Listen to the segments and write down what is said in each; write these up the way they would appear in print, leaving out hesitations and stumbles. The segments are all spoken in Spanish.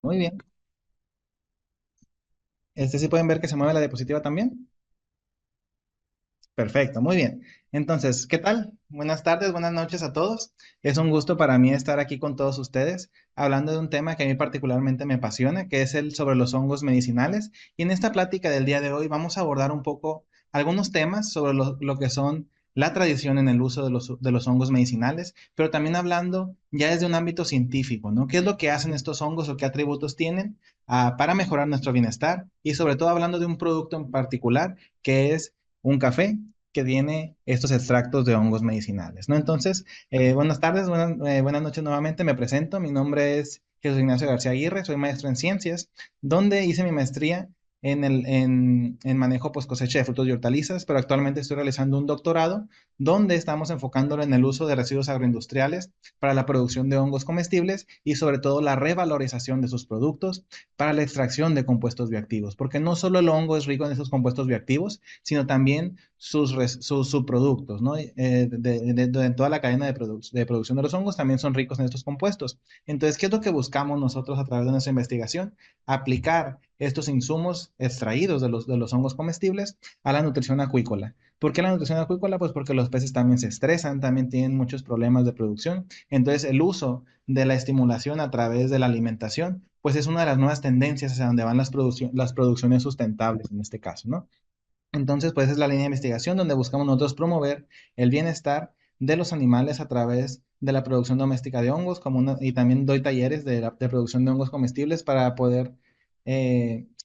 Muy bien. Sí pueden ver que se mueve la diapositiva también. Perfecto, muy bien. Entonces, ¿qué tal? Buenas tardes, buenas noches a todos. Es un gusto para mí estar aquí con todos ustedes, hablando de un tema que a mí particularmente me apasiona, que es el sobre los hongos medicinales. Y en esta plática del día de hoy vamos a abordar un poco algunos temas sobre lo que son la tradición en el uso de los hongos medicinales, pero también hablando ya desde un ámbito científico, ¿no? ¿Qué es lo que hacen estos hongos o qué atributos tienen para mejorar nuestro bienestar? Y sobre todo hablando de un producto en particular, que es un café que tiene estos extractos de hongos medicinales, ¿no? Entonces, buenas tardes, buenas noches nuevamente. Me presento. Mi nombre es Jesús Ignacio García Aguirre. Soy maestro en ciencias, donde hice mi maestría en manejo pues cosecha de frutos y hortalizas, pero actualmente estoy realizando un doctorado donde estamos enfocándolo en el uso de residuos agroindustriales para la producción de hongos comestibles y sobre todo la revalorización de sus productos para la extracción de compuestos bioactivos, porque no solo el hongo es rico en esos compuestos bioactivos, sino también sus subproductos, ¿no? En toda la cadena de producción de los hongos también son ricos en estos compuestos. Entonces, ¿qué es lo que buscamos nosotros a través de nuestra investigación? Aplicar estos insumos extraídos de los hongos comestibles a la nutrición acuícola. ¿Por qué la nutrición acuícola? Pues porque los peces también se estresan, también tienen muchos problemas de producción. Entonces, el uso de la estimulación a través de la alimentación, pues es una de las nuevas tendencias hacia donde van las producciones sustentables en este caso, ¿no? Entonces, pues es la línea de investigación donde buscamos nosotros promover el bienestar de los animales a través de la producción doméstica de hongos, y también doy talleres de producción de hongos comestibles para poder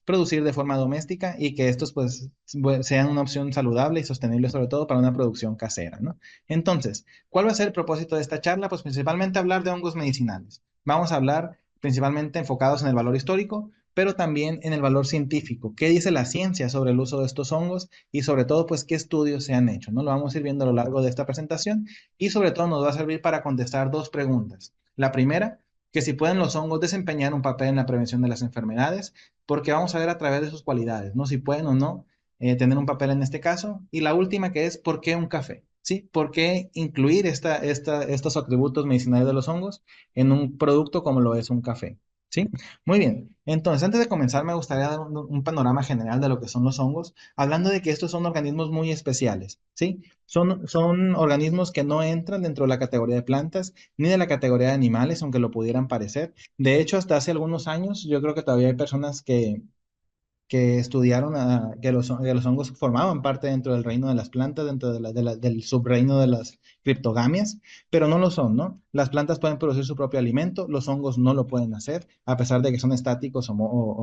producir de forma doméstica y que estos pues sean una opción saludable y sostenible sobre todo para una producción casera, ¿no? Entonces, ¿cuál va a ser el propósito de esta charla? Pues principalmente hablar de hongos medicinales. Vamos a hablar principalmente enfocados en el valor histórico, pero también en el valor científico. ¿Qué dice la ciencia sobre el uso de estos hongos? Y sobre todo, pues, qué estudios se han hecho, ¿no? Lo vamos a ir viendo a lo largo de esta presentación y sobre todo nos va a servir para contestar dos preguntas. La primera, que si pueden los hongos desempeñar un papel en la prevención de las enfermedades, porque vamos a ver a través de sus cualidades, ¿no? Si pueden o no tener un papel en este caso. Y la última que es, ¿por qué un café? ¿Sí? ¿Por qué incluir estos atributos medicinales de los hongos en un producto como lo es un café? ¿Sí? Muy bien. Entonces, antes de comenzar, me gustaría dar un panorama general de lo que son los hongos, hablando de que estos son organismos muy especiales, ¿sí? Son organismos que no entran dentro de la categoría de plantas ni de la categoría de animales, aunque lo pudieran parecer. De hecho, hasta hace algunos años, yo creo que todavía hay personas que estudiaron que los hongos formaban parte dentro del reino de las plantas, dentro del subreino de las criptogamias, pero no lo son, ¿no? Las plantas pueden producir su propio alimento, los hongos no lo pueden hacer, a pesar de que son estáticos o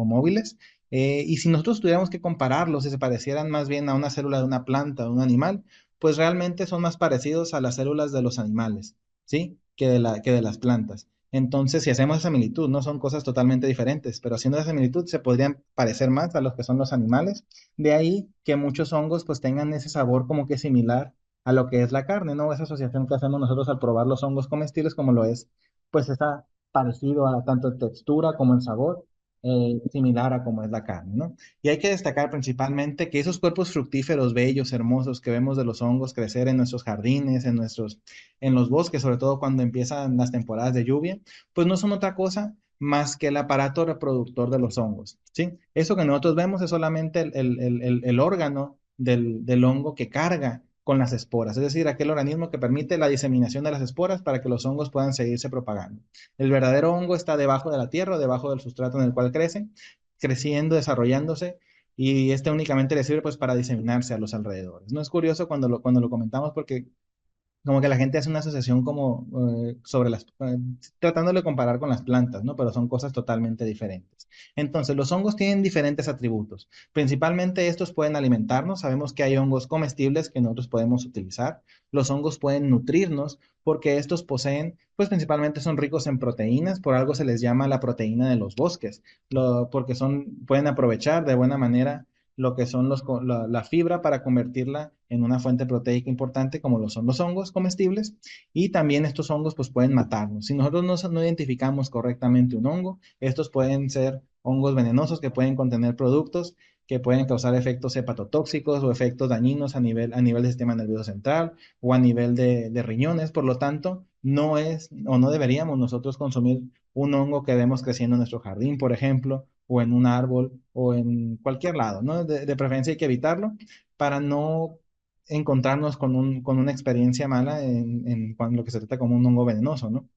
móviles. Y si nosotros tuviéramos que compararlos, si se parecieran más bien a una célula de una planta o de un animal, pues realmente son más parecidos a las células de los animales, ¿sí? Que de las plantas. Entonces, si hacemos esa similitud, no son cosas totalmente diferentes, pero haciendo esa similitud se podrían parecer más a los que son los animales. De ahí que muchos hongos pues tengan ese sabor como que similar a lo que es la carne, ¿no? Esa asociación que hacemos nosotros al probar los hongos comestibles como lo es, pues está parecido a tanto en textura como en sabor, similar a como es la carne, ¿no? Y hay que destacar principalmente que esos cuerpos fructíferos, bellos, hermosos que vemos de los hongos crecer en nuestros jardines, en los bosques, sobre todo cuando empiezan las temporadas de lluvia, pues no son otra cosa más que el aparato reproductor de los hongos, ¿sí? Eso que nosotros vemos es solamente el órgano del hongo que carga con las esporas, es decir, aquel organismo que permite la diseminación de las esporas para que los hongos puedan seguirse propagando. El verdadero hongo está debajo de la tierra, debajo del sustrato en el cual crece, creciendo, desarrollándose, y este únicamente le sirve pues para diseminarse a los alrededores. No es curioso cuando lo comentamos porque como que la gente hace una asociación como sobre tratándolo de comparar con las plantas, ¿no? Pero son cosas totalmente diferentes. Entonces, los hongos tienen diferentes atributos. Principalmente estos pueden alimentarnos. Sabemos que hay hongos comestibles que nosotros podemos utilizar. Los hongos pueden nutrirnos porque estos poseen, pues principalmente son ricos en proteínas, por algo se les llama la proteína de los bosques, porque pueden aprovechar de buena manera lo que son la fibra para convertirla en una fuente proteica importante como lo son los hongos comestibles y también estos hongos pues pueden matarnos. Si nosotros no identificamos correctamente un hongo, estos pueden ser hongos venenosos que pueden contener productos que pueden causar efectos hepatotóxicos o efectos dañinos a nivel del sistema nervioso central o a nivel de riñones. Por lo tanto, no es o no deberíamos nosotros consumir un hongo que vemos creciendo en nuestro jardín, por ejemplo, o en un árbol, o en cualquier lado, ¿no? De preferencia hay que evitarlo para no encontrarnos con una experiencia mala en cuando lo que se trata como un hongo venenoso, ¿no?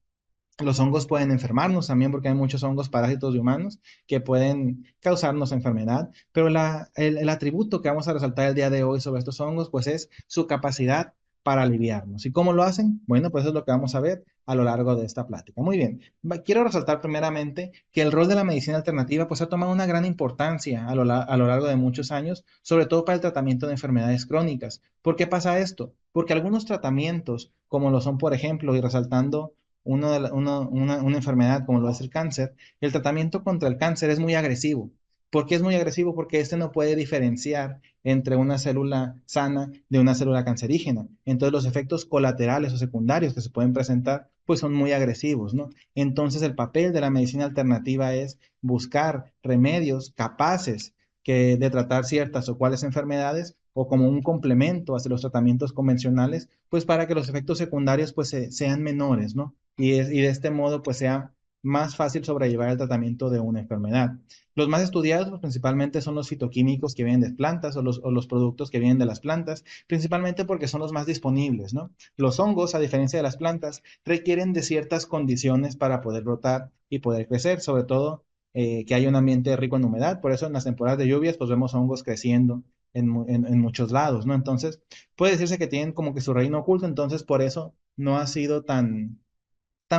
Los hongos pueden enfermarnos también porque hay muchos hongos parásitos de humanos que pueden causarnos enfermedad, pero el atributo que vamos a resaltar el día de hoy sobre estos hongos, pues es su capacidad para aliviarnos. ¿Y cómo lo hacen? Bueno, pues eso es lo que vamos a ver a lo largo de esta plática. Muy bien, quiero resaltar primeramente que el rol de la medicina alternativa pues ha tomado una gran importancia a lo largo de muchos años, sobre todo para el tratamiento de enfermedades crónicas. ¿Por qué pasa esto? Porque algunos tratamientos, como lo son, por ejemplo, y resaltando una enfermedad como lo es el cáncer, el tratamiento contra el cáncer es muy agresivo. ¿Por qué es muy agresivo? Porque este no puede diferenciar entre una célula sana de una célula cancerígena. Entonces los efectos colaterales o secundarios que se pueden presentar pues son muy agresivos, ¿no? Entonces el papel de la medicina alternativa es buscar remedios capaces de tratar ciertas o cuales enfermedades o como un complemento hacia los tratamientos convencionales, pues para que los efectos secundarios pues sean menores, ¿no? Y de este modo pues sea más fácil sobrellevar el tratamiento de una enfermedad. Los más estudiados pues, principalmente son los fitoquímicos que vienen de plantas o los productos que vienen de las plantas, principalmente porque son los más disponibles, ¿no? Los hongos, a diferencia de las plantas, requieren de ciertas condiciones para poder brotar y poder crecer, sobre todo que haya un ambiente rico en humedad, por eso en las temporadas de lluvias pues vemos hongos creciendo en muchos lados, ¿no? Entonces, puede decirse que tienen como que su reino oculto, entonces por eso no ha sido tan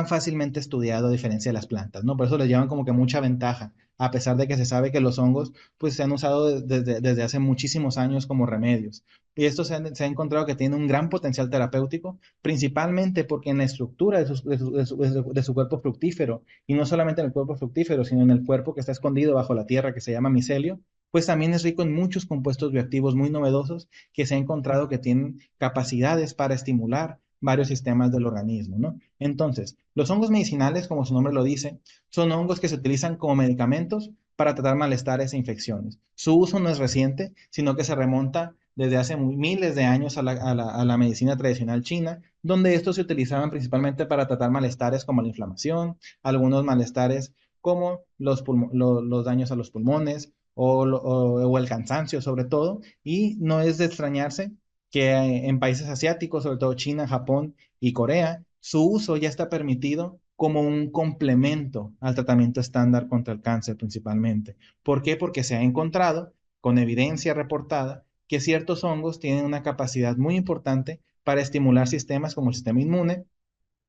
fácilmente estudiado a diferencia de las plantas, ¿no? Por eso les llevan como que mucha ventaja, a pesar de que se sabe que los hongos pues se han usado desde hace muchísimos años como remedios. Y esto se ha encontrado que tiene un gran potencial terapéutico, principalmente porque en la estructura de su cuerpo fructífero, y no solamente en el cuerpo fructífero, sino en el cuerpo que está escondido bajo la tierra, que se llama micelio, pues también es rico en muchos compuestos bioactivos muy novedosos que se ha encontrado que tienen capacidades para estimular varios sistemas del organismo, ¿no? Entonces, los hongos medicinales, como su nombre lo dice, son hongos que se utilizan como medicamentos para tratar malestares e infecciones. Su uso no es reciente, sino que se remonta desde hace miles de años a la medicina tradicional china, donde estos se utilizaban principalmente para tratar malestares como la inflamación, algunos malestares como los daños a los pulmones o el cansancio sobre todo, y no es de extrañarse que en países asiáticos, sobre todo China, Japón y Corea, su uso ya está permitido como un complemento al tratamiento estándar contra el cáncer principalmente. ¿Por qué? Porque se ha encontrado con evidencia reportada que ciertos hongos tienen una capacidad muy importante para estimular sistemas como el sistema inmune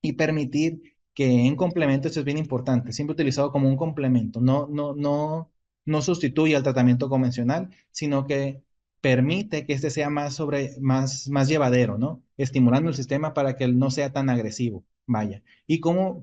y permitir que en complemento, esto es bien importante, siempre utilizado como un complemento, no sustituye al tratamiento convencional, sino que permite que este sea más llevadero, ¿no? Estimulando el sistema para que él no sea tan agresivo. Vaya.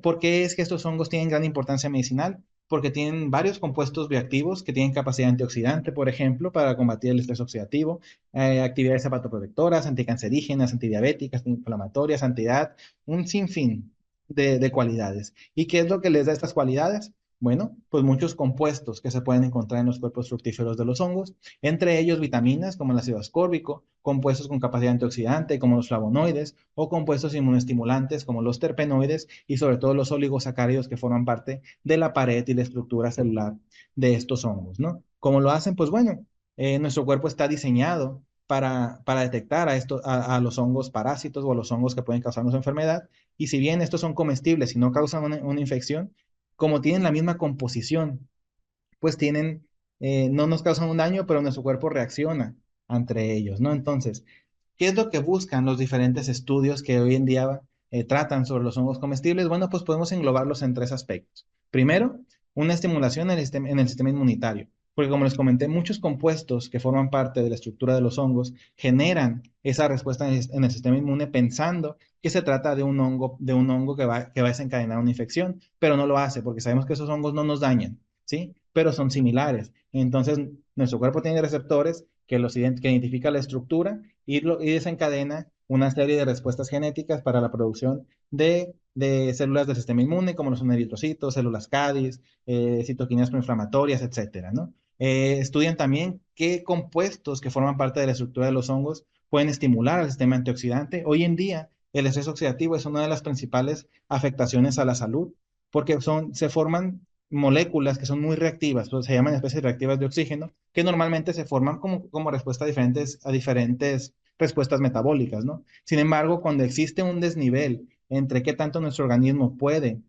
¿Por qué es que estos hongos tienen gran importancia medicinal? Porque tienen varios compuestos bioactivos que tienen capacidad antioxidante, por ejemplo, para combatir el estrés oxidativo, actividades hepatoprotectoras, anticancerígenas, antidiabéticas, antiinflamatorias, antiedad, un sinfín de cualidades. ¿Y qué es lo que les da estas cualidades? Bueno, pues muchos compuestos que se pueden encontrar en los cuerpos fructíferos de los hongos, entre ellos vitaminas como el ácido ascórbico, compuestos con capacidad antioxidante como los flavonoides o compuestos inmunoestimulantes como los terpenoides y sobre todo los oligosacáridos que forman parte de la pared y la estructura celular de estos hongos, ¿no? ¿Cómo lo hacen? Pues bueno, nuestro cuerpo está diseñado para detectar a los hongos parásitos o a los hongos que pueden causarnos enfermedad. Y si bien estos son comestibles y no causan una infección, como tienen la misma composición, pues no nos causan un daño, pero nuestro cuerpo reacciona entre ellos, ¿no? Entonces, ¿qué es lo que buscan los diferentes estudios que hoy en día tratan sobre los hongos comestibles? Bueno, pues podemos englobarlos en tres aspectos. Primero, una estimulación en el sistema inmunitario, porque como les comenté, muchos compuestos que forman parte de la estructura de los hongos generan esa respuesta en el sistema inmune pensando que se trata de un hongo que va a desencadenar una infección, pero no lo hace, porque sabemos que esos hongos no nos dañan, ¿sí? Pero son similares. Entonces, nuestro cuerpo tiene receptores que identifican la estructura y desencadena una serie de respuestas genéticas para la producción de células del sistema inmune, como los son eritrocitos, células CADIS, citoquinas proinflamatorias, etcétera, ¿no? Estudian también qué compuestos que forman parte de la estructura de los hongos pueden estimular al sistema antioxidante. Hoy en día, el estrés oxidativo es una de las principales afectaciones a la salud porque se forman moléculas que son muy reactivas, pues se llaman especies reactivas de oxígeno, que normalmente se forman como respuesta a diferentes respuestas metabólicas, ¿no? Sin embargo, cuando existe un desnivel entre qué tanto nuestro organismo puede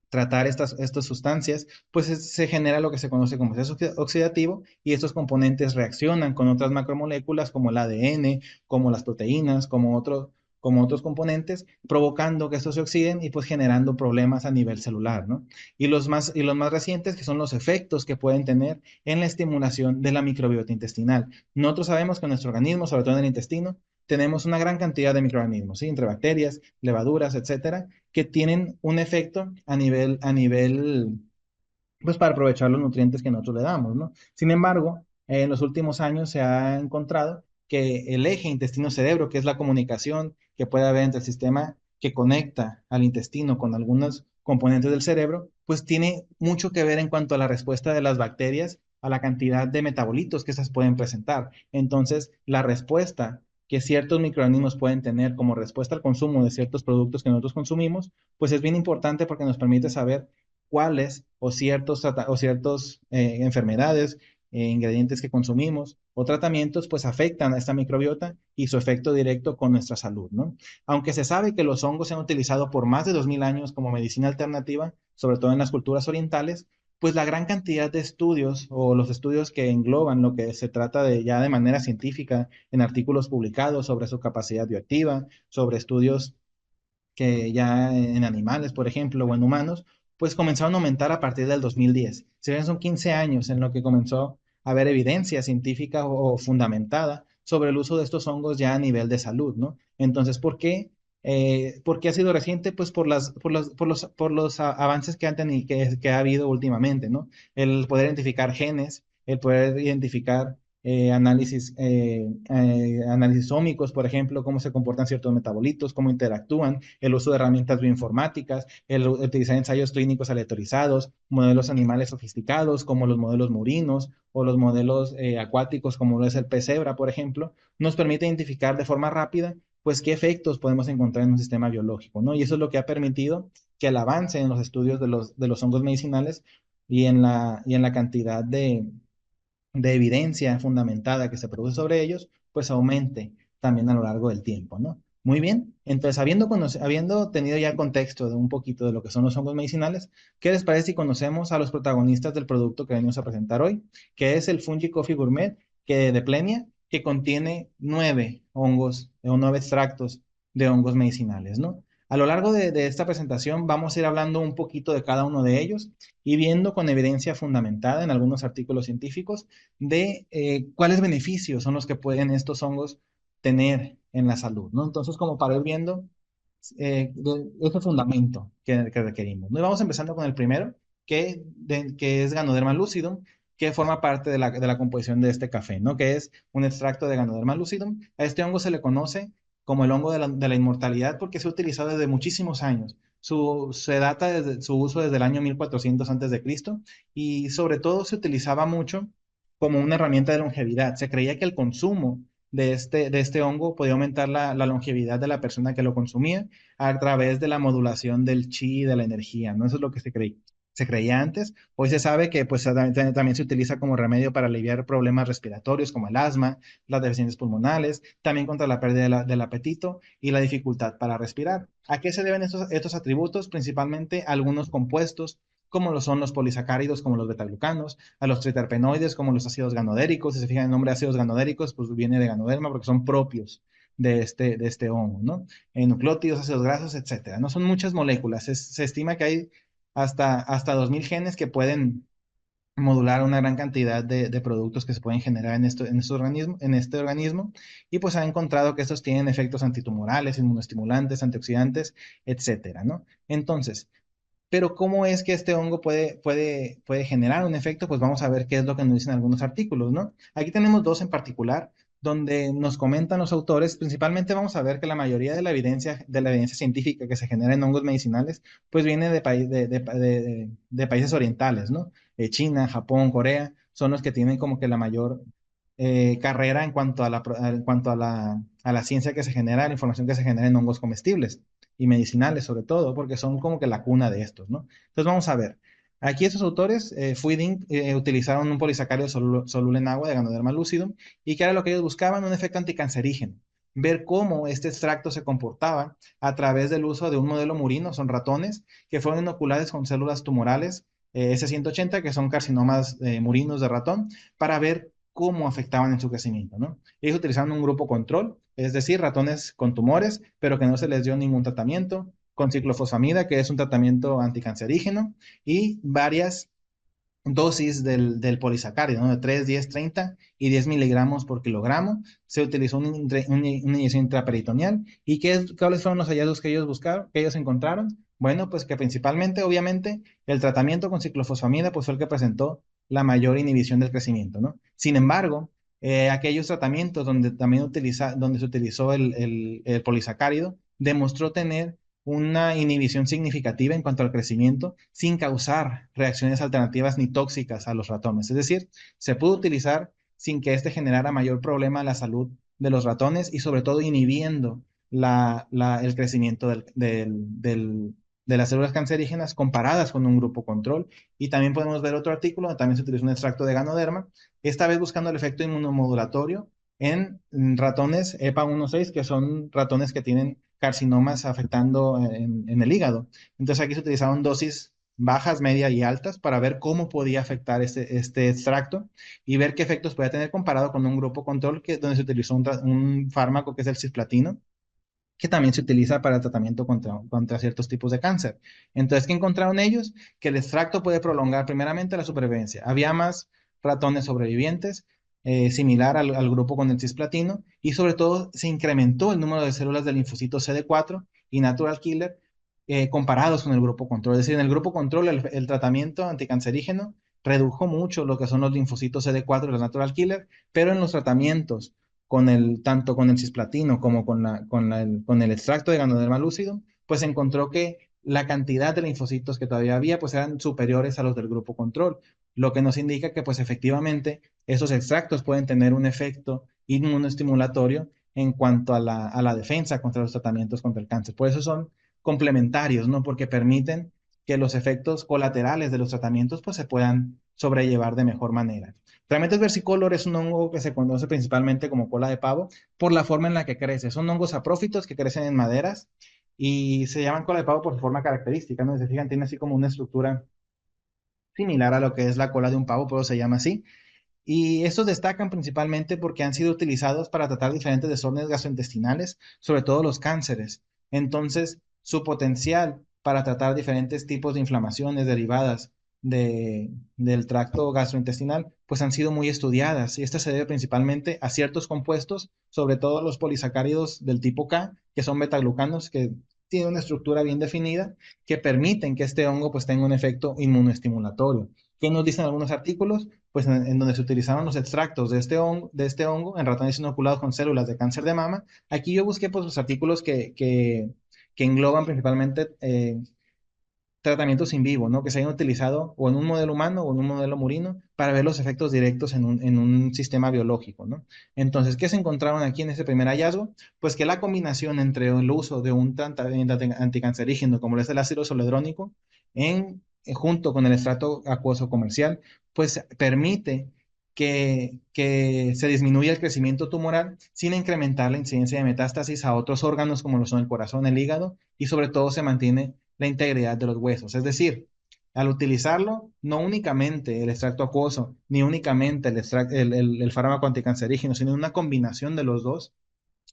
tratar estas sustancias, pues se genera lo que se conoce como estrés oxidativo y estos componentes reaccionan con otras macromoléculas como el ADN, como las proteínas, como otros componentes, provocando que estos se oxiden y pues generando problemas a nivel celular, ¿no? Y los más recientes que son los efectos que pueden tener en la estimulación de la microbiota intestinal. Nosotros sabemos que en nuestro organismo, sobre todo en el intestino, tenemos una gran cantidad de microorganismos, ¿sí? Entre bacterias, levaduras, etcétera, que tienen un efecto pues para aprovechar los nutrientes que nosotros le damos, ¿no? Sin embargo, en los últimos años se ha encontrado que el eje intestino-cerebro, que es la comunicación que puede haber entre el sistema que conecta al intestino con algunos componentes del cerebro, pues tiene mucho que ver en cuanto a la respuesta de las bacterias a la cantidad de metabolitos que esas pueden presentar. Entonces, la respuesta que ciertos microorganismos pueden tener como respuesta al consumo de ciertos productos que nosotros consumimos, pues es bien importante porque nos permite saber cuáles o ciertos enfermedades, ingredientes que consumimos o tratamientos, pues afectan a esta microbiota y su efecto directo con nuestra salud, ¿no? Aunque se sabe que los hongos se han utilizado por más de 2000 años como medicina alternativa, sobre todo en las culturas orientales, pues la gran cantidad de estudios o los estudios que engloban lo que se trata de ya de manera científica en artículos publicados sobre su capacidad bioactiva, sobre estudios que ya en animales, por ejemplo, o en humanos, pues comenzaron a aumentar a partir del 2010. Si bien son 15 años en lo que comenzó a haber evidencia científica o fundamentada sobre el uso de estos hongos ya a nivel de salud, ¿no? Entonces, ¿por qué? ¿Por qué ha sido reciente? Pues por los avances que ha habido últimamente, ¿no? El poder identificar genes, el poder identificar análisis ómicos, por ejemplo, cómo se comportan ciertos metabolitos, cómo interactúan, el uso de herramientas bioinformáticas, el utilizar ensayos clínicos aleatorizados, modelos animales sofisticados como los modelos murinos o los modelos acuáticos como lo es el pez cebra, por ejemplo, nos permite identificar de forma rápida pues qué efectos podemos encontrar en un sistema biológico, ¿no? Y eso es lo que ha permitido que el avance en los estudios de los hongos medicinales y en la cantidad de evidencia fundamentada que se produce sobre ellos, pues aumente también a lo largo del tiempo, ¿no? Muy bien, entonces habiendo tenido ya el contexto de un poquito de lo que son los hongos medicinales, ¿qué les parece si conocemos a los protagonistas del producto que venimos a presentar hoy, que es el Fungi Coffee Gourmet de Plenia, que contiene 9 hongos o 9 extractos de hongos medicinales, ¿no? A lo largo de esta presentación vamos a ir hablando un poquito de cada uno de ellos y viendo con evidencia fundamentada en algunos artículos científicos de cuáles beneficios son los que pueden estos hongos tener en la salud, ¿no? Entonces, como para ir viendo ese fundamento que requerimos, ¿no? Y vamos empezando con el primero, que es Ganoderma lucidum, que forma parte de la composición de este café, ¿no? Que es un extracto de Ganoderma lucidum. A este hongo se le conoce como el hongo de la inmortalidad porque se ha utilizado desde muchísimos años. Se data desde su uso desde el año 1400 antes de Cristo y sobre todo se utilizaba mucho como una herramienta de longevidad. Se creía que el consumo de este hongo podía aumentar la longevidad de la persona que lo consumía a través de la modulación del chi y de la energía, ¿no? Eso es lo que se creía antes. Hoy se sabe que pues también se utiliza como remedio para aliviar problemas respiratorios como el asma, las deficiencias pulmonales, también contra la pérdida del apetito y la dificultad para respirar. ¿A qué se deben estos atributos? Principalmente a algunos compuestos como lo son los polisacáridos, como los betaglucanos, a los triterpenoides, como los ácidos ganodéricos. Si se fijan en el nombre de ácidos ganodéricos, pues viene de ganoderma porque son propios de este hongo, ¿no? Nucleótidos, ácidos grasos, etcétera. No son muchas moléculas. Se estima que hay hasta 2000 genes que pueden modular una gran cantidad de productos que se pueden generar en este organismo, y pues ha encontrado que estos tienen efectos antitumorales, inmunoestimulantes, antioxidantes, etcétera, ¿no? Entonces, pero ¿cómo es que este hongo puede generar un efecto? Pues vamos a ver qué es lo que nos dicen algunos artículos, ¿no? Aquí tenemos dos en particular, donde nos comentan los autores, principalmente vamos a ver que la mayoría de la evidencia científica que se genera en hongos medicinales, pues viene de países orientales, ¿no? China, Japón, Corea, son los que tienen como que la mayor carrera en cuanto a la ciencia que se genera, la información que se genera en hongos comestibles. y medicinales sobre todo, porque son como que la cuna de estos, ¿no? Entonces vamos a ver. Aquí estos autores, Fuiding, utilizaron un polisacárido soluble en agua de Ganoderma lucidum, y que era lo que ellos buscaban, un efecto anticancerígeno, ver cómo este extracto se comportaba a través del uso de un modelo murino, son ratones, que fueron inoculados con células tumorales S180, que son carcinomas murinos de ratón, para ver cómo afectaban en su crecimiento, ¿no? Ellos utilizaron un grupo control, es decir, ratones con tumores, pero que no se les dio ningún tratamiento, con ciclofosfamida, que es un tratamiento anticancerígeno, y varias dosis del polisacárido, ¿no? De 3, 10, 30 y 10 miligramos por kilogramo. Se utilizó una inyección intraperitoneal. ¿Y cuáles fueron los hallazgos que ellos buscaron, que ellos encontraron? Bueno, pues que principalmente, obviamente, el tratamiento con ciclofosfamida pues fue el que presentó la mayor inhibición del crecimiento, ¿no? Sin embargo, aquellos tratamientos donde se utilizó el polisacárido demostró tener una inhibición significativa en cuanto al crecimiento sin causar reacciones alternativas ni tóxicas a los ratones. Es decir, se pudo utilizar sin que este generara mayor problema a la salud de los ratones y sobre todo inhibiendo el crecimiento de las células cancerígenas comparadas con un grupo control. Y también podemos ver otro artículo donde también se utilizó un extracto de Ganoderma, esta vez buscando el efecto inmunomodulatorio en ratones EPA 1.6, que son ratones que tienen carcinomas afectando en el hígado. Entonces aquí se utilizaron dosis bajas, medias y altas para ver cómo podía afectar este extracto y ver qué efectos podía tener comparado con un grupo control donde se utilizó un fármaco que es el cisplatino, que también se utiliza para el tratamiento contra ciertos tipos de cáncer. Entonces, ¿qué encontraron ellos? Que el extracto puede prolongar primeramente la supervivencia. Había más ratones sobrevivientes, similar al grupo con el cisplatino, y sobre todo se incrementó el número de células del linfocito CD4 y natural killer comparados con el grupo control. Es decir, en el grupo control el tratamiento anticancerígeno redujo mucho lo que son los linfocitos CD4 y los natural killer, pero en los tratamientos tanto con el cisplatino como con el extracto de Ganoderma lúcido, pues se encontró que la cantidad de linfocitos que todavía había, pues eran superiores a los del grupo control, lo que nos indica que, pues efectivamente, esos extractos pueden tener un efecto inmunoestimulatorio en cuanto a la defensa contra los tratamientos contra el cáncer. Por eso son complementarios, ¿no? Porque permiten que los efectos colaterales de los tratamientos, pues se puedan sobrellevar de mejor manera. Realmente el versicolor es un hongo que se conoce principalmente como cola de pavo por la forma en la que crece. Son hongos saprófitos que crecen en maderas y se llaman cola de pavo por su forma característica, ¿no? Si se fijan, tiene así como una estructura similar a lo que es la cola de un pavo, pero se llama así. Y estos destacan principalmente porque han sido utilizados para tratar diferentes desórdenes gastrointestinales, sobre todo los cánceres. Entonces, su potencial para tratar diferentes tipos de inflamaciones derivadas del tracto gastrointestinal, pues han sido muy estudiadas. Y esto se debe principalmente a ciertos compuestos, sobre todo los polisacáridos del tipo K, que son betaglucanos, que tienen una estructura bien definida, que permiten que este hongo pues tenga un efecto inmunoestimulatorio. ¿Qué nos dicen algunos artículos? Pues en donde se utilizaban los extractos de este hongo en ratones inoculados con células de cáncer de mama. Aquí yo busqué pues los artículos que engloban principalmente tratamientos in vivo, ¿no? Que se hayan utilizado o en un modelo humano o en un modelo murino para ver los efectos directos en un sistema biológico, ¿no? Entonces, ¿qué se encontraron aquí en ese primer hallazgo? Pues que la combinación entre el uso de un tratamiento anticancerígeno como es el ácido zoledrónico junto con el extracto acuoso comercial, pues permite que se disminuya el crecimiento tumoral sin incrementar la incidencia de metástasis a otros órganos como lo son el corazón, el hígado, y sobre todo se mantiene la integridad de los huesos. Es decir, al utilizarlo, no únicamente el extracto acuoso, ni únicamente el fármaco anticancerígeno, sino una combinación de los dos,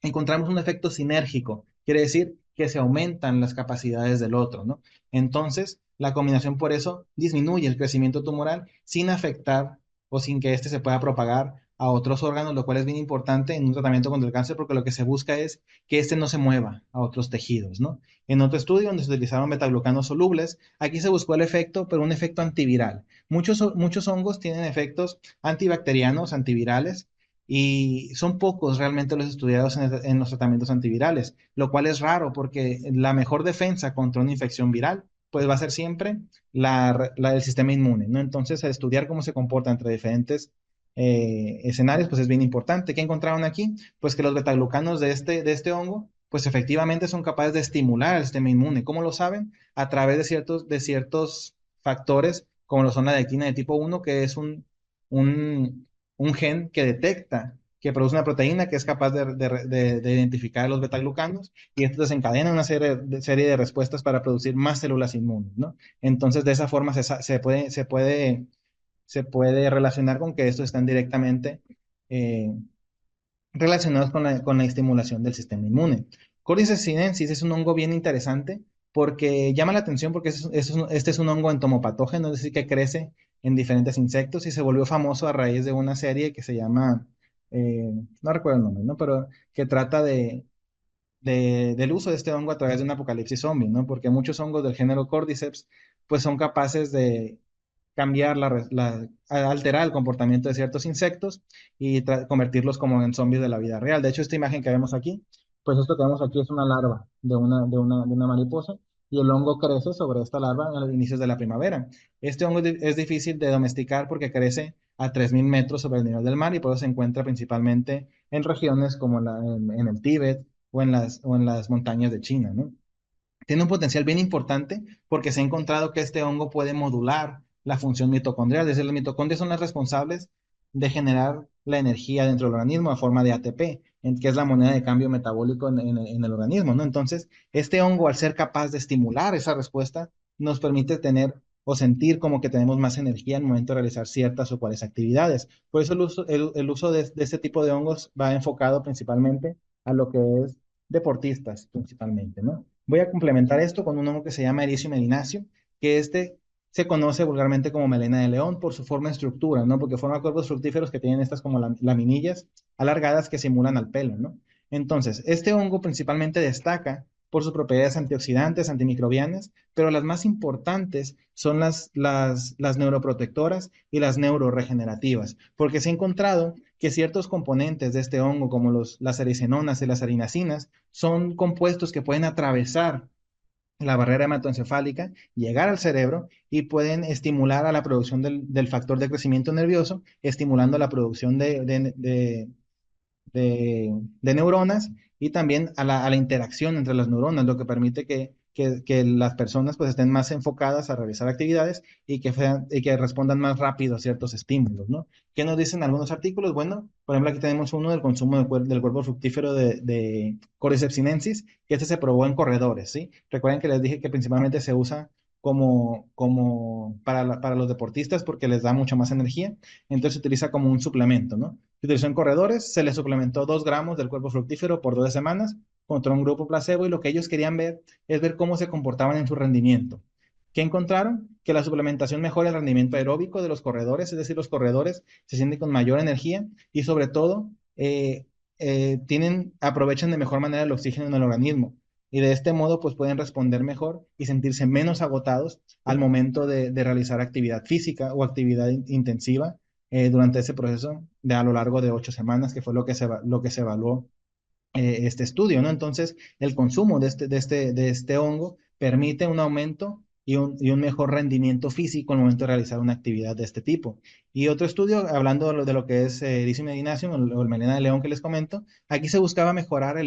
encontramos un efecto sinérgico. Quiere decir que se aumentan las capacidades del otro, ¿no? Entonces, la combinación por eso disminuye el crecimiento tumoral sin afectar o sin que éste se pueda propagar a otros órganos, lo cual es bien importante en un tratamiento contra el cáncer porque lo que se busca es que éste no se mueva a otros tejidos, ¿no? En otro estudio donde se utilizaron betaglucanos solubles, aquí se buscó el efecto, pero un efecto antiviral. Muchos hongos tienen efectos antibacterianos, antivirales, y son pocos realmente los estudiados en los tratamientos antivirales, lo cual es raro porque la mejor defensa contra una infección viral pues va a ser siempre la del sistema inmune, ¿no? Entonces, estudiar cómo se comporta entre diferentes escenarios, pues es bien importante. ¿Qué encontraron aquí? Pues que los betaglucanos de este hongo pues efectivamente son capaces de estimular el sistema inmune. ¿Cómo lo saben? A través de ciertos factores, como lo son la lectina de tipo 1, que es un, un gen que detecta, que produce una proteína que es capaz de identificar los betaglucanos, y esto desencadena una serie de respuestas para producir más células inmunes, ¿no? Entonces, de esa forma se puede relacionar con que estos están directamente eh, relacionados con la estimulación del sistema inmune. Cordyceps sinensis es un hongo bien interesante porque llama la atención porque este es un hongo entomopatógeno, es decir, que crece en diferentes insectos y se volvió famoso a raíz de una serie que se llama, no recuerdo el nombre, ¿no? Pero que trata del uso de este hongo a través de un apocalipsis zombie, ¿no? Porque muchos hongos del género Cordyceps pues son capaces de cambiar alterar el comportamiento de ciertos insectos y convertirlos como en zombies de la vida real. De hecho, esta imagen que vemos aquí, pues esto que vemos aquí es una larva de una mariposa y el hongo crece sobre esta larva a los inicios de la primavera. Este hongo es difícil de domesticar porque crece a 3.000 metros sobre el nivel del mar y por eso se encuentra principalmente en regiones como en el Tíbet o en las montañas de China, ¿no? Tiene un potencial bien importante porque se ha encontrado que este hongo puede modular la función mitocondrial. Es decir, las mitocondrias son las responsables de generar la energía dentro del organismo a forma de ATP, que es la moneda de cambio metabólico en el organismo, ¿no? Entonces, este hongo, al ser capaz de estimular esa respuesta, nos permite tener o sentir como que tenemos más energía al momento de realizar ciertas o cuales actividades. Por eso el uso de este tipo de hongos va enfocado principalmente a lo que es deportistas, principalmente, ¿no? Voy a complementar esto con un hongo que se llama Ericio melinaceum, que se conoce vulgarmente como melena de león por su forma y estructura, ¿no? Porque forma cuerpos fructíferos que tienen estas como laminillas alargadas que simulan al pelo, ¿no? Entonces, este hongo principalmente destaca por sus propiedades antioxidantes, antimicrobianas, pero las más importantes son las neuroprotectoras y las neuroregenerativas, porque se ha encontrado que ciertos componentes de este hongo, como las ericenonas y las arinacinas, son compuestos que pueden atravesar la barrera hematoencefálica, llegar al cerebro y pueden estimular a la producción del factor de crecimiento nervioso, estimulando la producción de neuronas y también a la interacción entre las neuronas, lo que permite que las personas pues estén más enfocadas a realizar actividades y que respondan más rápido a ciertos estímulos, ¿no? ¿Qué nos dicen algunos artículos? Bueno, por ejemplo, aquí tenemos uno del consumo del cuerpo fructífero de Cordyceps sinensis, que este se probó en corredores, ¿sí? Recuerden que les dije que principalmente se usa como para los deportistas porque les da mucha más energía, entonces se utiliza como un suplemento, ¿no? Se utilizó en corredores, se les suplementó 2 gramos del cuerpo fructífero por 12 semanas contra un grupo placebo y lo que ellos querían ver es ver cómo se comportaban en su rendimiento. ¿Qué encontraron? Que la suplementación mejora el rendimiento aeróbico de los corredores, es decir, los corredores se sienten con mayor energía y sobre todo aprovechan de mejor manera el oxígeno en el organismo y de este modo pues pueden responder mejor y sentirse menos agotados al momento de realizar actividad física o actividad intensiva durante ese proceso a lo largo de 8 semanas, que fue lo que se evaluó este estudio, ¿no? Entonces, el consumo de este hongo permite un aumento y un mejor rendimiento físico al momento de realizar una actividad de este tipo. Y otro estudio, hablando de lo que es Ricin medinaceum o el melena de león que les comento, aquí se buscaba mejorar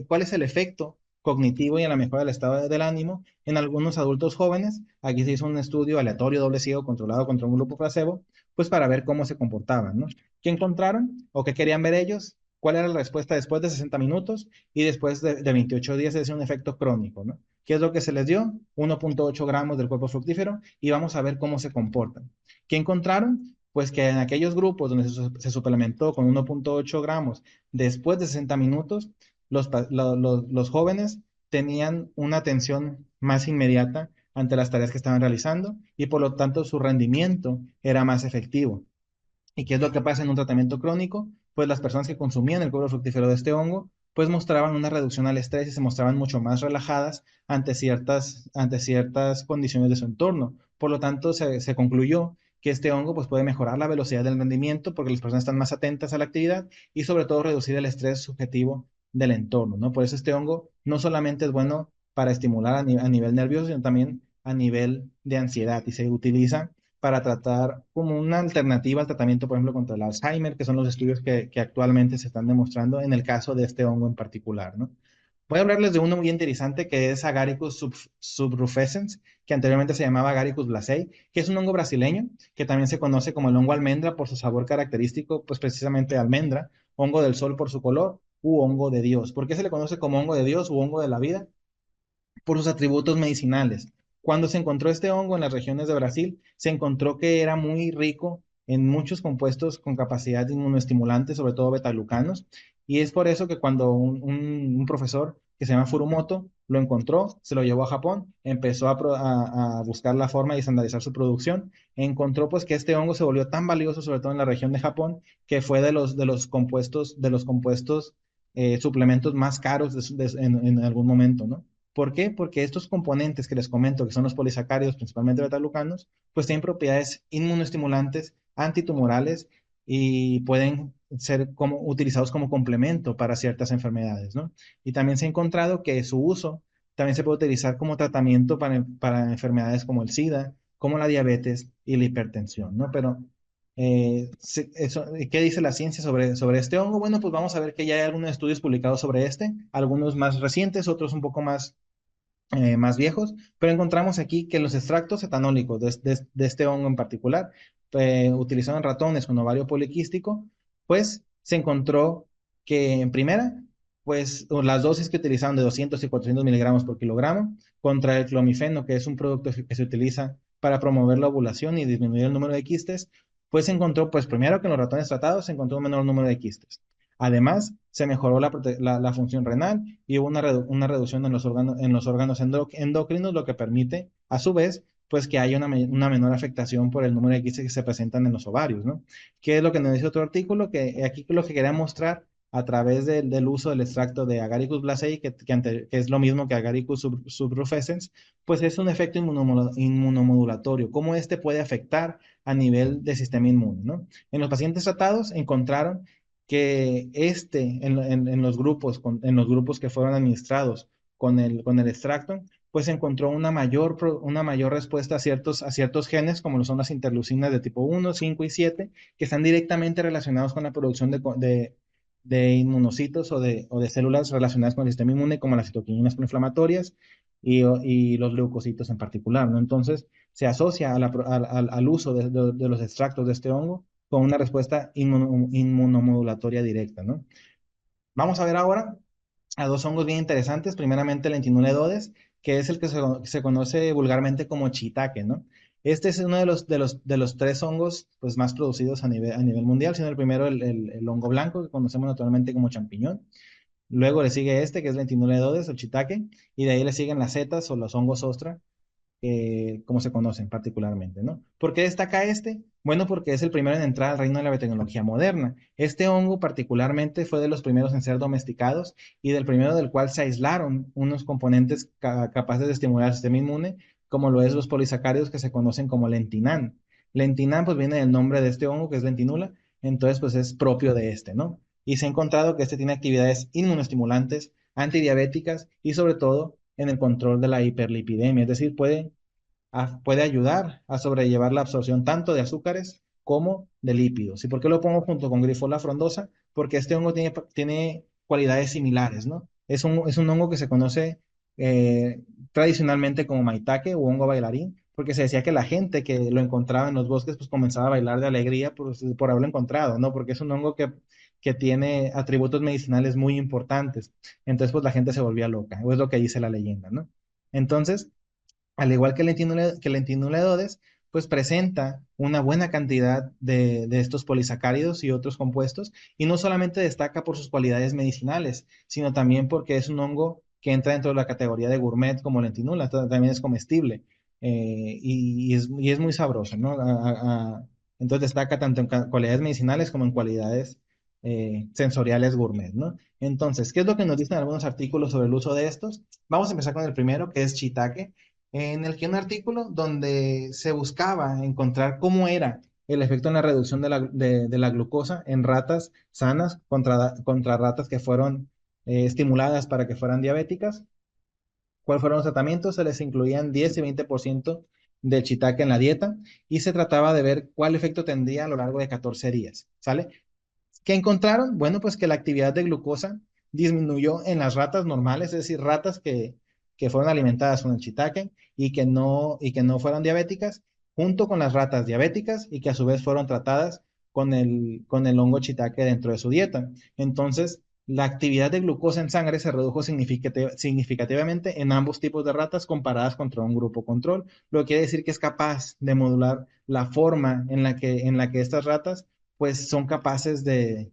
cuál es el efecto cognitivo y en la mejora del estado del ánimo en algunos adultos jóvenes. Aquí se hizo un estudio aleatorio, doble ciego, controlado contra un grupo placebo, pues para ver cómo se comportaban, ¿no? ¿Qué encontraron o qué querían ver ellos? ¿Cuál era la respuesta después de 60 minutos y después de 28 días? Es un efecto crónico, ¿no? ¿Qué es lo que se les dio? 1.8 gramos del cuerpo fructífero y vamos a ver cómo se comportan. ¿Qué encontraron? Pues que en aquellos grupos donde se suplementó con 1.8 gramos después de 60 minutos, los jóvenes tenían una atención más inmediata ante las tareas que estaban realizando y por lo tanto su rendimiento era más efectivo. ¿Y qué es lo que pasa en un tratamiento crónico? Pues las personas que consumían el cuero fructífero de este hongo, pues mostraban una reducción al estrés y se mostraban mucho más relajadas ante ciertas condiciones de su entorno. Por lo tanto, se concluyó que este hongo pues, puede mejorar la velocidad del rendimiento porque las personas están más atentas a la actividad y sobre todo reducir el estrés subjetivo del entorno, ¿no? Por eso este hongo no solamente es bueno para estimular a nivel nervioso, sino también a nivel de ansiedad y se utiliza para tratar como una alternativa al tratamiento, por ejemplo, contra el Alzheimer, que son los estudios que actualmente se están demostrando en el caso de este hongo en particular, ¿no? Voy a hablarles de uno muy interesante que es Agaricus subrufescens, que anteriormente se llamaba Agaricus blazei, que es un hongo brasileño, que también se conoce como el hongo almendra por su sabor característico, pues precisamente almendra, hongo del sol por su color, u hongo de Dios. ¿Por qué se le conoce como hongo de Dios u hongo de la vida? Por sus atributos medicinales. Cuando se encontró este hongo en las regiones de Brasil, se encontró que era muy rico en muchos compuestos con capacidad inmunoestimulante, sobre todo betaglucanos, y es por eso que cuando un profesor que se llama Furumoto lo encontró, se lo llevó a Japón, empezó a buscar la forma y estandarizar su producción, encontró pues que este hongo se volvió tan valioso, sobre todo en la región de Japón, que fue de los compuestos suplementos más caros en algún momento, ¿no? ¿Por qué? Porque estos componentes que les comento, que son los polisacáridos, principalmente betaglucanos, pues tienen propiedades inmunoestimulantes, antitumorales y pueden ser utilizados como complemento para ciertas enfermedades, ¿no? Y también se ha encontrado que su uso también se puede utilizar como tratamiento para enfermedades como el SIDA, como la diabetes y la hipertensión, ¿no? Pero, ¿qué dice la ciencia sobre este hongo? Bueno, pues vamos a ver que ya hay algunos estudios publicados sobre este, algunos más recientes, otros un poco más viejos, pero encontramos aquí que los extractos etanólicos de este hongo en particular, utilizados en ratones con ovario poliquístico, pues se encontró que en primera, pues las dosis que utilizaban de 200 y 400 miligramos por kilogramo contra el clomifeno, que es un producto que se utiliza para promover la ovulación y disminuir el número de quistes, pues se encontró, pues primero que en los ratones tratados se encontró un menor número de quistes. Además, se mejoró la función renal y hubo una reducción en los órganos endocrinos, lo que permite, a su vez, pues que haya una menor afectación por el número de quistes que se presentan en los ovarios, ¿no? ¿Qué es lo que nos dice otro artículo? Que aquí lo que quería mostrar a través del uso del extracto de Agaricus blazei, que es lo mismo que Agaricus subrufescens, pues es un efecto inmunomodulatorio, cómo este puede afectar a nivel del sistema inmune, ¿no? En los pacientes tratados encontraron que en los grupos que fueron administrados con el extracto, pues encontró una mayor respuesta a ciertos genes, como lo son las interleucinas de tipo 1, 5 y 7, que están directamente relacionados con la producción de inmunocitos o de células relacionadas con el sistema inmune, como las citoquinas proinflamatorias y los leucocitos en particular, ¿no? Entonces, se asocia al uso de los extractos de este hongo con una respuesta inmunomodulatoria directa, ¿no? Vamos a ver ahora a dos hongos bien interesantes. Primeramente, el Lentinuledodes, que es el que se conoce vulgarmente como shiitake, ¿no? Este es uno de los tres hongos pues, más producidos a nivel mundial, siendo el primero el hongo blanco, que conocemos naturalmente como champiñón. Luego le sigue este, que es Lentinuledodes, el shiitake, y de ahí le siguen las setas o los hongos ostra, como se conocen particularmente, ¿no? ¿Por qué destaca este? Bueno, porque es el primero en entrar al reino de la biotecnología moderna. Este hongo particularmente fue de los primeros en ser domesticados y del primero del cual se aislaron unos componentes capaces de estimular el sistema inmune, como lo es los polisacáridos que se conocen como lentinan. Lentinan pues viene del nombre de este hongo que es lentinula, entonces pues es propio de este, ¿no? Y se ha encontrado que este tiene actividades inmunoestimulantes, antidiabéticas y sobre todo en el control de la hiperlipidemia, es decir, puede ayudar a sobrellevar la absorción tanto de azúcares como de lípidos. ¿Y por qué lo pongo junto con Grifola frondosa? Porque este hongo tiene cualidades similares, ¿no? Es un hongo que se conoce tradicionalmente como maitake o hongo bailarín, porque se decía que la gente que lo encontraba en los bosques pues comenzaba a bailar de alegría por haberlo encontrado, ¿no? Porque es un hongo que tiene atributos medicinales muy importantes. Entonces pues la gente se volvía loca, o es lo que dice la leyenda, ¿no? Entonces, al igual que el lentinuleodes, pues presenta una buena cantidad de estos polisacáridos y otros compuestos, y no solamente destaca por sus cualidades medicinales, sino también porque es un hongo que entra dentro de la categoría de gourmet como lentinula, también es comestible, y es muy sabroso, ¿no? Entonces destaca tanto en cualidades medicinales como en cualidades sensoriales gourmet, ¿no? Entonces, ¿qué es lo que nos dicen algunos artículos sobre el uso de estos? Vamos a empezar con el primero, que es shiitake, en el que un artículo donde se buscaba encontrar cómo era el efecto en la reducción de la glucosa en ratas sanas contra ratas que fueron estimuladas para que fueran diabéticas. ¿Cuáles fueron los tratamientos? Se les incluían 10 y 20% del shiitake en la dieta y se trataba de ver cuál efecto tendría a lo largo de 14 días, ¿sale? ¿Qué encontraron? Bueno, pues que la actividad de glucosa disminuyó en las ratas normales, es decir, ratas que fueron alimentadas con el shiitake y que no fueron diabéticas, junto con las ratas diabéticas y que a su vez fueron tratadas con el hongo shiitake dentro de su dieta. Entonces, la actividad de glucosa en sangre se redujo significativamente en ambos tipos de ratas comparadas contra un grupo control, lo que quiere decir que es capaz de modular la forma en la que estas ratas pues son capaces de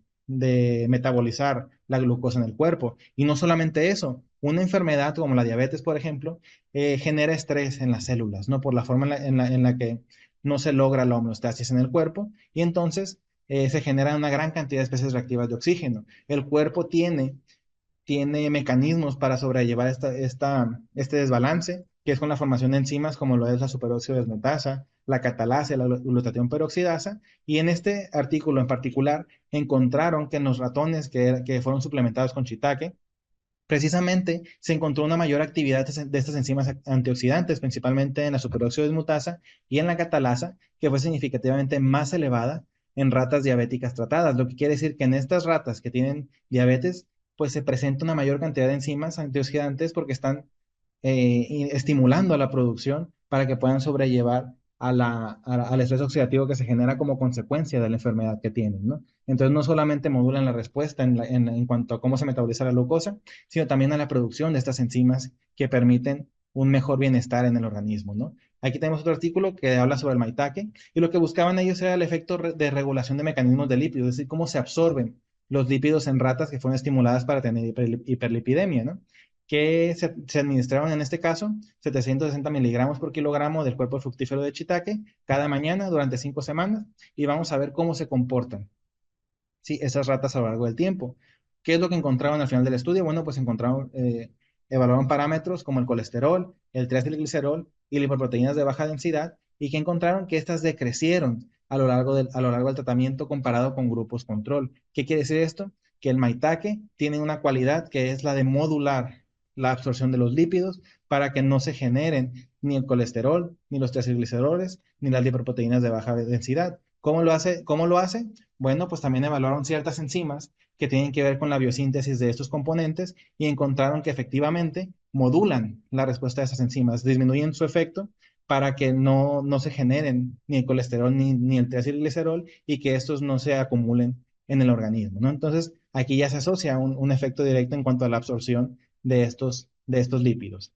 metabolizar la glucosa en el cuerpo. Y no solamente eso, una enfermedad como la diabetes, por ejemplo, genera estrés en las células, ¿no? Por la forma en la que no se logra la homeostasis en el cuerpo y entonces se genera una gran cantidad de especies reactivas de oxígeno. El cuerpo tiene mecanismos para sobrellevar este desbalance, que es con la formación de enzimas como lo es la superóxido desmutasa, la catalasa, la glutatión peroxidasa, y en este artículo en particular encontraron que en los ratones que fueron suplementados con shiitake, precisamente se encontró una mayor actividad de estas enzimas antioxidantes, principalmente en la superóxido desmutasa y en la catalasa, que fue significativamente más elevada en ratas diabéticas tratadas, lo que quiere decir que en estas ratas que tienen diabetes, pues se presenta una mayor cantidad de enzimas antioxidantes porque están estimulando a la producción para que puedan sobrellevar al estrés oxidativo que se genera como consecuencia de la enfermedad que tienen, ¿no? Entonces no solamente modulan la respuesta en cuanto a cómo se metaboliza la glucosa, sino también a la producción de estas enzimas que permiten un mejor bienestar en el organismo, ¿no? Aquí tenemos otro artículo que habla sobre el maitake y lo que buscaban ellos era el efecto de regulación de mecanismos de lípidos, es decir, cómo se absorben los lípidos en ratas que fueron estimuladas para tener hiperlipidemia, ¿no? Que se administraron en este caso 760 miligramos por kilogramo del cuerpo fructífero de shiitake cada mañana durante 5 semanas y vamos a ver cómo se comportan, ¿sí? Esas ratas a lo largo del tiempo. ¿Qué es lo que encontraron al final del estudio? Bueno, pues evaluaron parámetros como el colesterol, el triacilglicerol y lipoproteínas de baja densidad y que encontraron que estas decrecieron a lo largo del tratamiento comparado con grupos control. ¿Qué quiere decir esto? Que el maitake tiene una cualidad que es la de modular la absorción de los lípidos para que no se generen ni el colesterol, ni los triacilgliceroles, ni las lipoproteínas de baja densidad. ¿Cómo lo hace? ¿Cómo lo hace? Bueno, pues también evaluaron ciertas enzimas que tienen que ver con la biosíntesis de estos componentes y encontraron que efectivamente modulan la respuesta de esas enzimas, disminuyen su efecto para que no se generen ni el colesterol ni el triacilglicerol y que estos no se acumulen en el organismo, ¿no? Entonces, aquí ya se asocia un efecto directo en cuanto a la absorción de estos lípidos.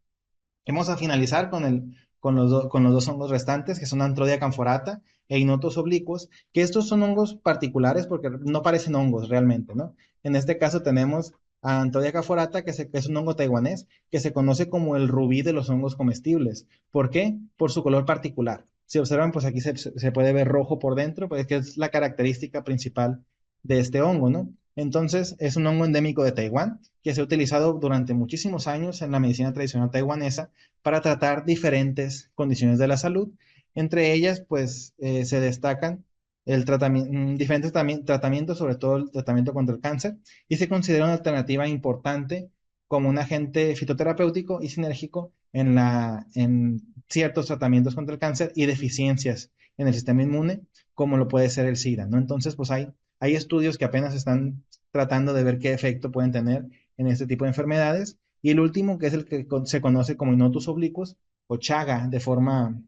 Vamos a finalizar con los dos hongos restantes, que son Antrodia camforata e Inotos oblicuos, que estos son hongos particulares porque no parecen hongos realmente, ¿no? En este caso tenemos a Antrodia camforata, que es un hongo taiwanés, que se conoce como el rubí de los hongos comestibles. ¿Por qué? Por su color particular. Si observan, pues aquí se puede ver rojo por dentro, pues que es la característica principal de este hongo, ¿no? Entonces, es un hongo endémico de Taiwán que se ha utilizado durante muchísimos años en la medicina tradicional taiwanesa para tratar diferentes condiciones de la salud. Entre ellas, pues, se destacan diferentes tratamientos, sobre todo el tratamiento contra el cáncer, y se considera una alternativa importante como un agente fitoterapéutico y sinérgico en ciertos tratamientos contra el cáncer y deficiencias en el sistema inmune, como lo puede ser el SIDA, ¿no? Entonces, pues hay estudios que apenas están tratando de ver qué efecto pueden tener en este tipo de enfermedades. Y el último, que es el que se conoce como Inotus oblicuos o chaga de forma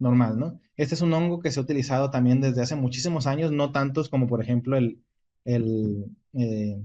normal, ¿no? Este es un hongo que se ha utilizado también desde hace muchísimos años, no tantos como por ejemplo el, eh,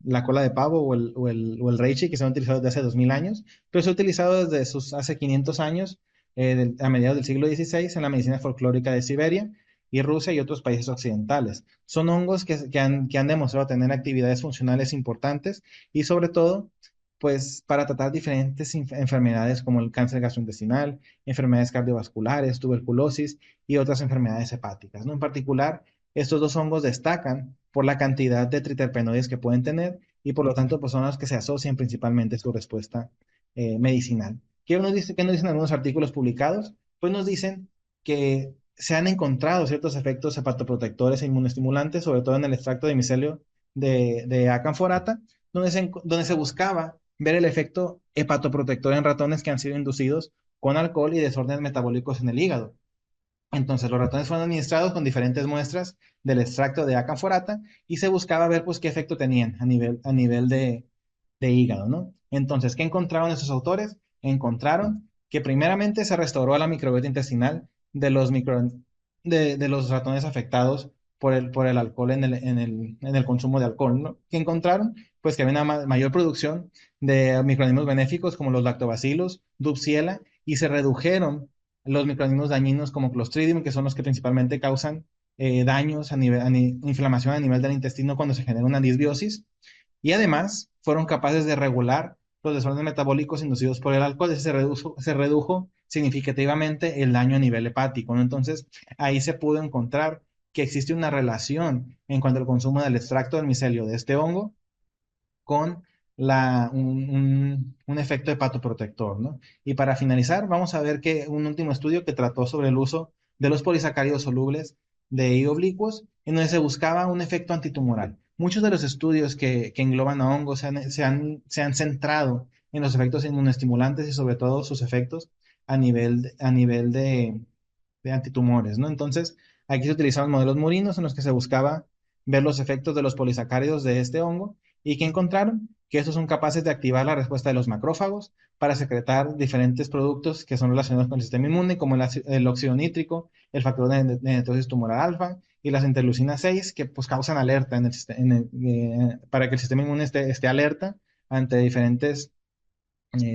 la cola de pavo o el reishi, que se han utilizado desde hace 2000 años, pero se ha utilizado desde sus hace 500 años, a mediados del siglo XVI, en la medicina folclórica de Siberia y Rusia y otros países occidentales. Son hongos que han demostrado tener actividades funcionales importantes y sobre todo, pues para tratar diferentes enfermedades como el cáncer gastrointestinal, enfermedades cardiovasculares, tuberculosis y otras enfermedades hepáticas, ¿no? En particular, estos dos hongos destacan por la cantidad de triterpenoides que pueden tener y por lo tanto pues son los que se asocian principalmente a su respuesta medicinal. ¿Qué nos dicen algunos artículos publicados? Pues nos dicen que se han encontrado ciertos efectos hepatoprotectores e inmunoestimulantes, sobre todo en el extracto de micelio de A. camforata, donde se buscaba ver el efecto hepatoprotector en ratones que han sido inducidos con alcohol y desórdenes metabólicos en el hígado. Entonces, los ratones fueron administrados con diferentes muestras del extracto de acanforata y se buscaba ver pues qué efecto tenían a nivel de hígado, ¿no? Entonces, ¿qué encontraron esos autores? Encontraron que primeramente se restauró la microbiota intestinal de los, de los ratones afectados por el alcohol en el consumo de alcohol, ¿no? ¿Qué encontraron? Pues que había una mayor producción de microorganismos benéficos como los lactobacilos, Klebsiella, y se redujeron los microorganismos dañinos como Clostridium, que son los que principalmente causan daños inflamación a nivel del intestino cuando se genera una disbiosis, y además fueron capaces de regular los desórdenes metabólicos inducidos por el alcohol. Se redujo significativamente el daño a nivel hepático, ¿no? Entonces, ahí se pudo encontrar que existe una relación en cuanto al consumo del extracto del micelio de este hongo con un efecto hepatoprotector, ¿no? Y para finalizar, vamos a ver que un último estudio que trató sobre el uso de los polisacáridos solubles de higos oblicuos, en donde se buscaba un efecto antitumoral. Muchos de los estudios que engloban a hongos se han centrado en los efectos inmunoestimulantes y sobre todo sus efectos a nivel de antitumores, ¿no? Entonces, aquí se utilizaban modelos murinos en los que se buscaba ver los efectos de los polisacáridos de este hongo y que encontraron que estos son capaces de activar la respuesta de los macrófagos para secretar diferentes productos que son relacionados con el sistema inmune, como el óxido nítrico, el factor de necrosis tumoral alfa y las interleucinas 6, que pues causan alerta para que el sistema inmune esté alerta ante diferentes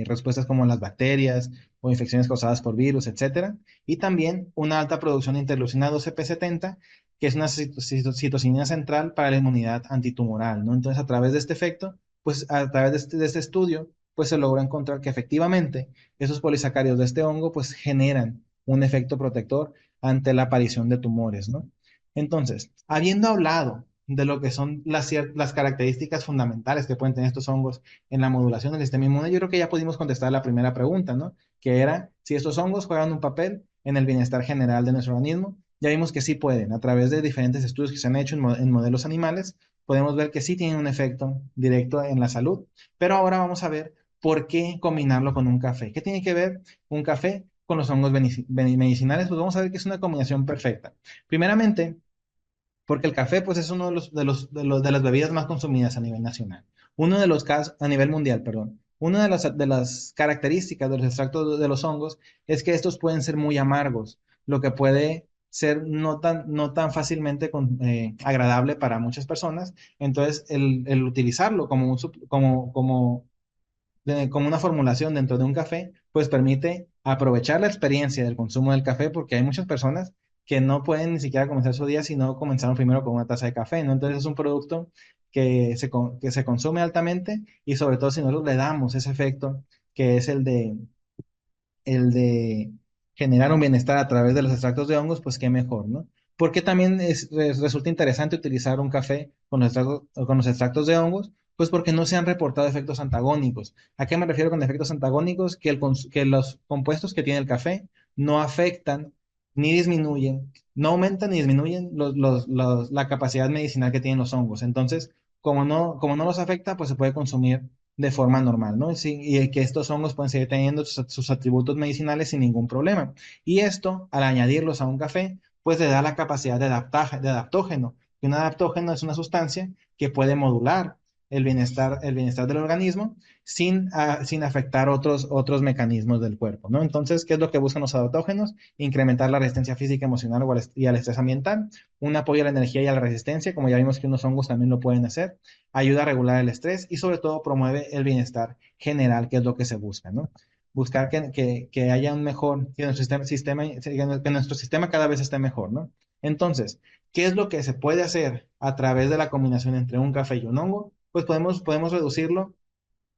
respuestas como las bacterias o infecciones causadas por virus, etcétera. Y también una alta producción de interleucina 12p70, que es una citocinina central para la inmunidad antitumoral, ¿no? Entonces, a través de este efecto, pues a través de este estudio, pues se logró encontrar que efectivamente esos polisacáridos de este hongo, pues generan un efecto protector ante la aparición de tumores, ¿no? Entonces, habiendo hablado de lo que son las características fundamentales que pueden tener estos hongos en la modulación del sistema inmune, yo creo que ya pudimos contestar la primera pregunta, ¿no? Que era si estos hongos juegan un papel en el bienestar general de nuestro organismo. Ya vimos que sí pueden, a través de diferentes estudios que se han hecho en modelos animales, podemos ver que sí tienen un efecto directo en la salud. Pero ahora vamos a ver por qué combinarlo con un café. ¿Qué tiene que ver un café con los hongos medicinales? Pues vamos a ver que es una combinación perfecta. Primeramente, porque el café pues es uno de las bebidas más consumidas a nivel nacional. Uno de los casos, a nivel mundial, perdón. Una de las características de los extractos de los hongos es que estos pueden ser muy amargos, lo que puede ser no tan fácilmente agradable para muchas personas. Entonces, el utilizarlo como, como una formulación dentro de un café, pues permite aprovechar la experiencia del consumo del café, porque hay muchas personas que no pueden ni siquiera comenzar su día si no comenzaron primero con una taza de café, ¿no? Entonces es un producto que se consume altamente y sobre todo si nosotros le damos ese efecto que es el de generar un bienestar a través de los extractos de hongos, pues qué mejor, ¿no? Porque también resulta interesante utilizar un café con los extractos de hongos, pues porque no se han reportado efectos antagónicos. ¿A qué me refiero con efectos antagónicos? Que los compuestos que tiene el café no afectan ni disminuyen, no aumentan ni disminuyen la capacidad medicinal que tienen los hongos. Entonces, como no los afecta, pues se puede consumir de forma normal, ¿no? Sí, y que estos hongos pueden seguir teniendo sus atributos medicinales sin ningún problema. Y esto, al añadirlos a un café, pues le da la capacidad de adaptógeno. Y un adaptógeno es una sustancia que puede modular el bienestar del organismo sin afectar otros mecanismos del cuerpo, ¿no? Entonces, ¿qué es lo que buscan los adaptógenos? Incrementar la resistencia física, emocional y al estrés ambiental, un apoyo a la energía y a la resistencia, como ya vimos que unos hongos también lo pueden hacer, ayuda a regular el estrés y sobre todo promueve el bienestar general, que es lo que se busca, ¿no? Buscar que haya un mejor, que que nuestro sistema cada vez esté mejor, ¿no? Entonces, ¿qué es lo que se puede hacer a través de la combinación entre un café y un hongo? Pues podemos reducirlo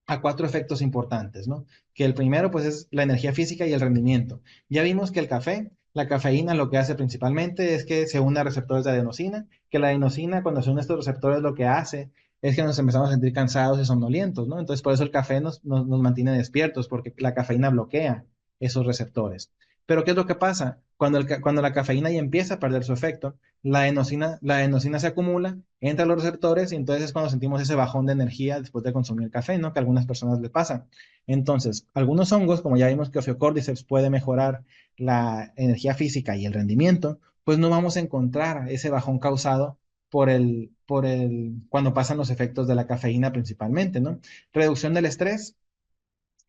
a cuatro efectos importantes, ¿no? Que el primero, pues, es la energía física y el rendimiento. Ya vimos que el café, la cafeína, lo que hace principalmente es que se une a receptores de adenosina, que la adenosina, cuando se une a estos receptores, lo que hace es que nos empezamos a sentir cansados y somnolientos, ¿no? Entonces, por eso el café nos mantiene despiertos, porque la cafeína bloquea esos receptores. Pero ¿qué es lo que pasa? Cuando la cafeína ya empieza a perder su efecto, la adenosina se acumula, entra a los receptores y entonces es cuando sentimos ese bajón de energía después de consumir café, ¿no? Que a algunas personas les pasa. Entonces, algunos hongos, como ya vimos que Ophiocordyceps puede mejorar la energía física y el rendimiento, pues no vamos a encontrar ese bajón causado cuando pasan los efectos de la cafeína principalmente, ¿no? Reducción del estrés,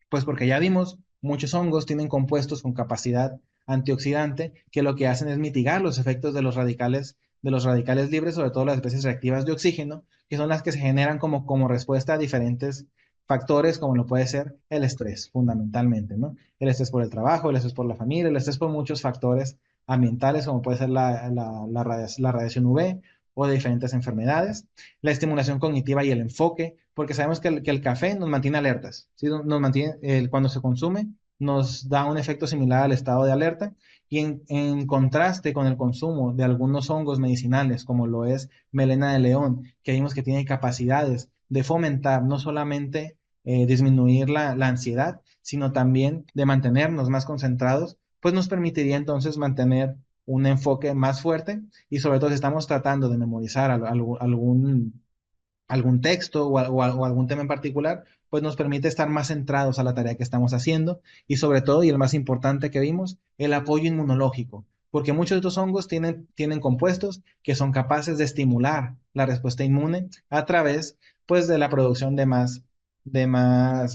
pues porque ya vimos, muchos hongos tienen compuestos con capacidad antioxidante que lo que hacen es mitigar los efectos de los radicales libres, sobre todo las especies reactivas de oxígeno, que son las que se generan como respuesta a diferentes factores, como lo puede ser el estrés, fundamentalmente, ¿no? El estrés por el trabajo, el estrés por la familia, el estrés por muchos factores ambientales, como puede ser la radiación UV o de diferentes enfermedades, la estimulación cognitiva y el enfoque, porque sabemos que el café nos mantiene alertas, ¿sí? Nos mantiene, cuando se consume, nos da un efecto similar al estado de alerta y en contraste con el consumo de algunos hongos medicinales, como lo es melena de león, que vimos que tiene capacidades de fomentar no solamente disminuir la ansiedad, sino también de mantenernos más concentrados, pues nos permitiría entonces mantener un enfoque más fuerte y sobre todo si estamos tratando de memorizar algún texto o algún tema en particular, pues nos permite estar más centrados a la tarea que estamos haciendo y sobre todo, y el más importante que vimos, el apoyo inmunológico, porque muchos de estos hongos tienen compuestos que son capaces de estimular la respuesta inmune a través, pues, de la producción de más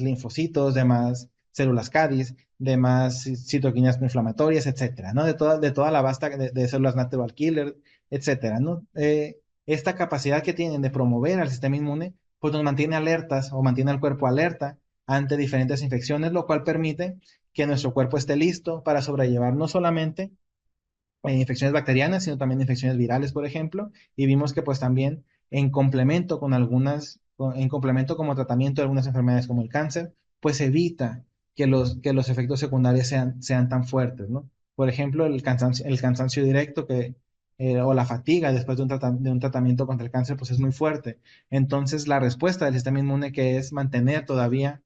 linfocitos, de más células CADIS, de más citoquinas inflamatorias, etcétera, ¿no? De toda la basta de células natural killer, etcétera, ¿no? Esta capacidad que tienen de promover al sistema inmune, pues nos mantiene alertas o mantiene al cuerpo alerta ante diferentes infecciones, lo cual permite que nuestro cuerpo esté listo para sobrellevar no solamente infecciones bacterianas, sino también infecciones virales, por ejemplo, y vimos que pues también en complemento como tratamiento de algunas enfermedades como el cáncer, pues evita que los efectos secundarios sean tan fuertes, ¿no? Por ejemplo, el cansancio directo o la fatiga después de un tratamiento contra el cáncer, pues es muy fuerte. Entonces, la respuesta del sistema inmune que es mantener todavía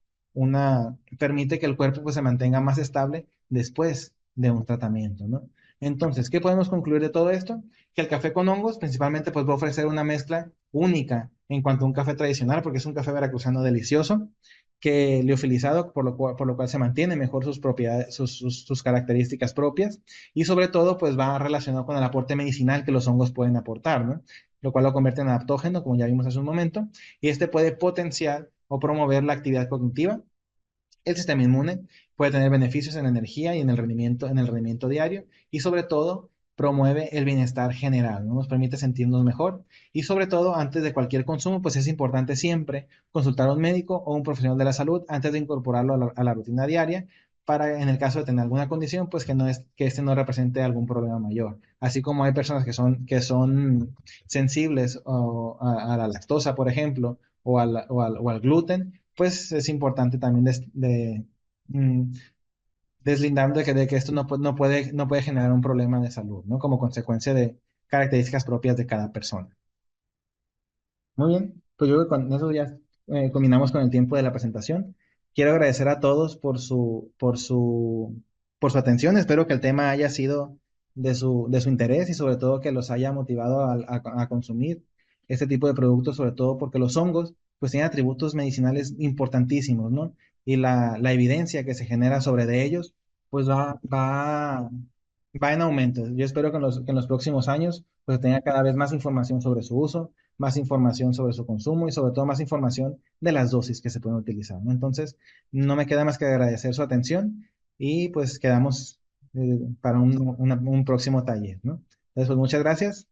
permite que el cuerpo pues se mantenga más estable después de un tratamiento, ¿no? Entonces, ¿qué podemos concluir de todo esto? Que el café con hongos principalmente pues va a ofrecer una mezcla única en cuanto a un café tradicional, porque es un café veracruzano delicioso, que liofilizado, por lo cual se mantiene mejor sus propiedades, sus características propias, y sobre todo pues va relacionado con el aporte medicinal que los hongos pueden aportar, ¿no? Lo cual lo convierte en adaptógeno, como ya vimos hace un momento, y este puede potenciar o promover la actividad cognitiva, el sistema inmune, puede tener beneficios en la energía y en el rendimiento diario y sobre todo promueve el bienestar general, ¿no? Nos permite sentirnos mejor y sobre todo antes de cualquier consumo, pues es importante siempre consultar a un médico o un profesional de la salud antes de incorporarlo a la rutina diaria para en el caso de tener alguna condición, pues que este no represente algún problema mayor. Así como hay personas que son sensibles a la lactosa, por ejemplo, o al gluten, pues es importante también mm, deslindar de que esto no puede generar un problema de salud, ¿no? Como consecuencia de características propias de cada persona. Muy bien, pues yo creo que con eso ya combinamos con el tiempo de la presentación. Quiero agradecer a todos por su atención. Espero que el tema haya sido de su interés y sobre todo que los haya motivado a consumir este tipo de productos, sobre todo porque los hongos pues tienen atributos medicinales importantísimos, ¿no? Y la evidencia que se genera sobre de ellos pues va en aumento. Yo espero que en los próximos años pues tenga cada vez más información sobre su uso, más información sobre su consumo y sobre todo más información de las dosis que se pueden utilizar, ¿no? Entonces, no me queda más que agradecer su atención y pues quedamos para un próximo taller, ¿no? Entonces, pues muchas gracias